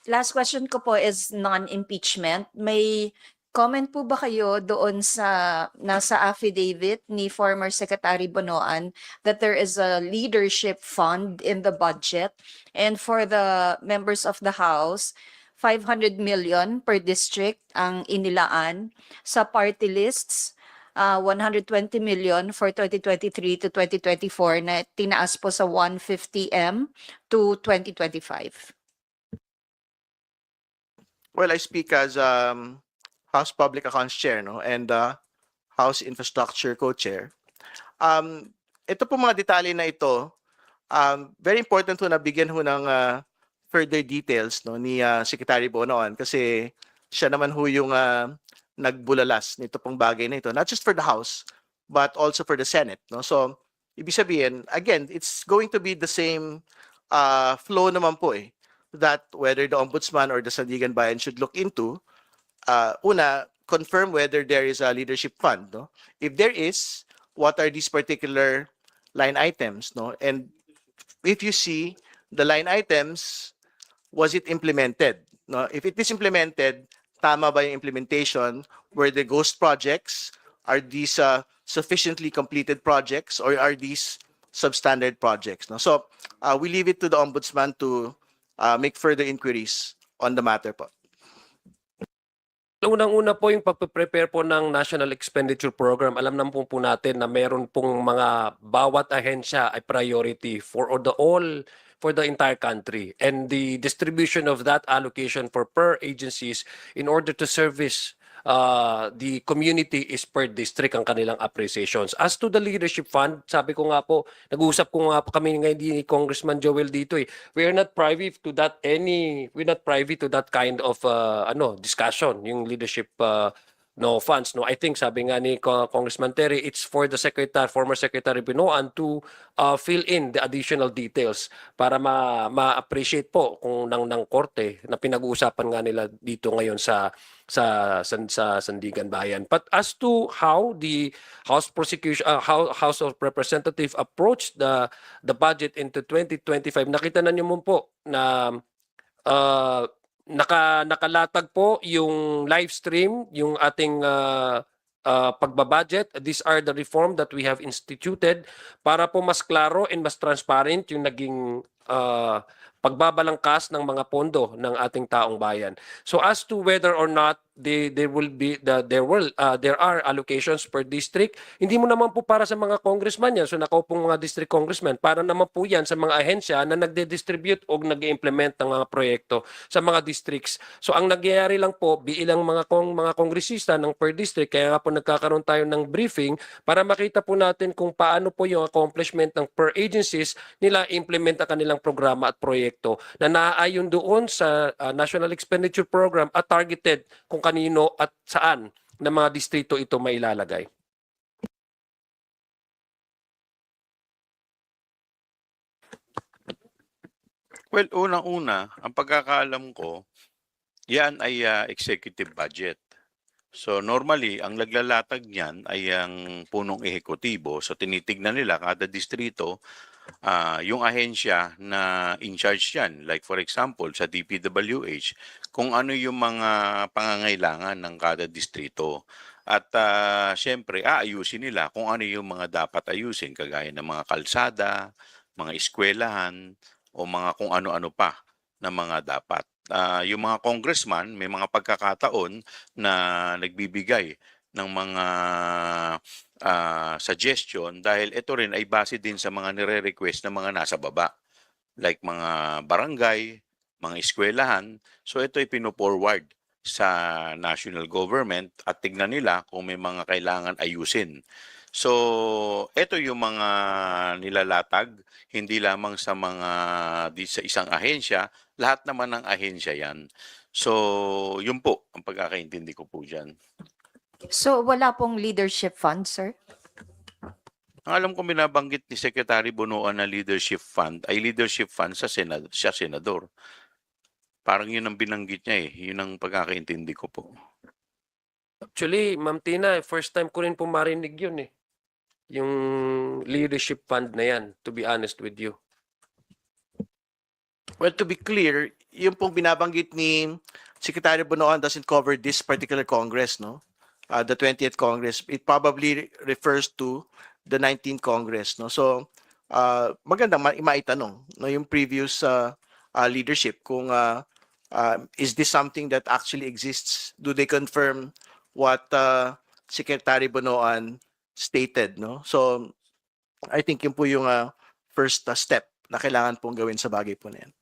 Last question ko po is non-impeachment. May comment po ba kayo doon sa nasa affidavit ni former Secretary Bonoan that there is a leadership fund in the budget, and for the members of the House, 500 million per district ang inilaan sa party lists, 120 million for 2023 to 2024 na tinaas po sa 150 M to 2025. Well, I speak as House Public Accounts Chair, no, and House Infrastructure Co-Chair. Ito po mga detalye na ito, very important ho na bigyan ho ng further details, no, ni Secretary Bonoan, kasi siya naman ho yung nagbulalas nito pong bagay na ito, not just for the House but also for the Senate, no. So ibig sabihin, again, it's going to be the same flow naman po that whether the Ombudsman or the Sandigan Bayan should look into. Una, confirm whether there is a leadership fund, no? If there is, what are these particular line items, no? And if you see the line items, was it implemented, no? If it is implemented, tama ba yung implementation? Were the ghost projects? Are these sufficiently completed projects, or are these substandard projects, no? So we leave it to the Ombudsman to make further inquiries on the matter po. Unang-una po yung pagpe-prepare po ng National Expenditure Program. Alam naman po natin na meron pong mga bawat ahensya ay priority for the entire country, and the distribution of that allocation for per agencies in order to service the community is per district ang kanilang appreciations. As to the leadership fund, sabi ko nga po, nag-uusap ko nga po kami ngayon ni Congressman Joel dito we are not privy to that kind of discussion, yung leadership no funds, no. I think sabi nga ni Congressman Terry, it's for the former Secretary Binoan to fill in the additional details para ma-appreciate po kung ng korte na pinag-uusapan nga nila dito ngayon sa Sandigan Bayan. But as to how the House of Representatives approached the budget into 2025, nakita na niyo mo po na nakalatag po yung live stream, yung ating pagbabudget. These are the reform that we have instituted para po mas klaro and mas transparent yung naging pagbabalangkas ng mga pondo ng ating taong bayan. So as to whether or not there are allocations per district, hindi mo naman po para sa mga congressman yan, so nakaupong mga district congressmen, para naman po yan sa mga ahensya na nagde-distribute o nag-implement ng mga proyekto sa mga districts. So ang nagyayari lang po, bilang mga kongresista ng per district, kaya nga po nagkakaroon tayo ng briefing para makita po natin kung paano po yung accomplishment ng per agencies nila implement ang kanilang programa at proyekto na naaayon doon sa National Expenditure Program at targeted kung kanino at saan na mga distrito ito mailalagay. Well, unang-una, ang pagkakaalam ko, yan ay executive budget. So normally, ang naglalatag niyan ay ang punong ehekutibo. So tinitignan nila kada distrito, yung ahensya na in charge yan. Like for example, sa DPWH, kung ano yung mga pangangailangan ng kada distrito. At syempre, aayusin nila kung ano yung mga dapat ayusin, kagaya ng mga kalsada, mga eskwelahan, o mga kung ano-ano pa na mga dapat. Yung mga congressman, may mga pagkakataon na nagbibigay ng mga suggestion dahil ito rin ay base din sa mga nire-request ng mga nasa baba. Like mga barangay, mga eskwelahan. So ito ay pino-forward sa national government at tignan nila kung may mga kailangan ayusin. So, ito yung mga nilalatag, hindi lamang sa sa isang ahensya, lahat naman ng ahensya yan. So, yun po ang pagkakaintindi ko po dyan. So wala pong leadership fund, sir? Ang alam ko binabanggit ni Secretary Bonoan na leadership fund ay leadership fund sa siya senador. Parang yun ang binanggit niya Yun ang pagkakaintindi ko po. Actually, Ma'am Tina, first time ko rin po marinig yun yung leadership fund na yan, to be honest with you. Well, to be clear, yung pong binabanggit ni Secretary Bonoan doesn't cover this particular Congress, no? The 20th Congress. It probably refers to the 19th Congress, no? So, magandang maitanong, no, yung previous leadership kung is this something that actually exists? Do they confirm what Secretary Bonoan stated, no? So, I think yun po yung first step na kailangan pong gawin sa bagay po na yan.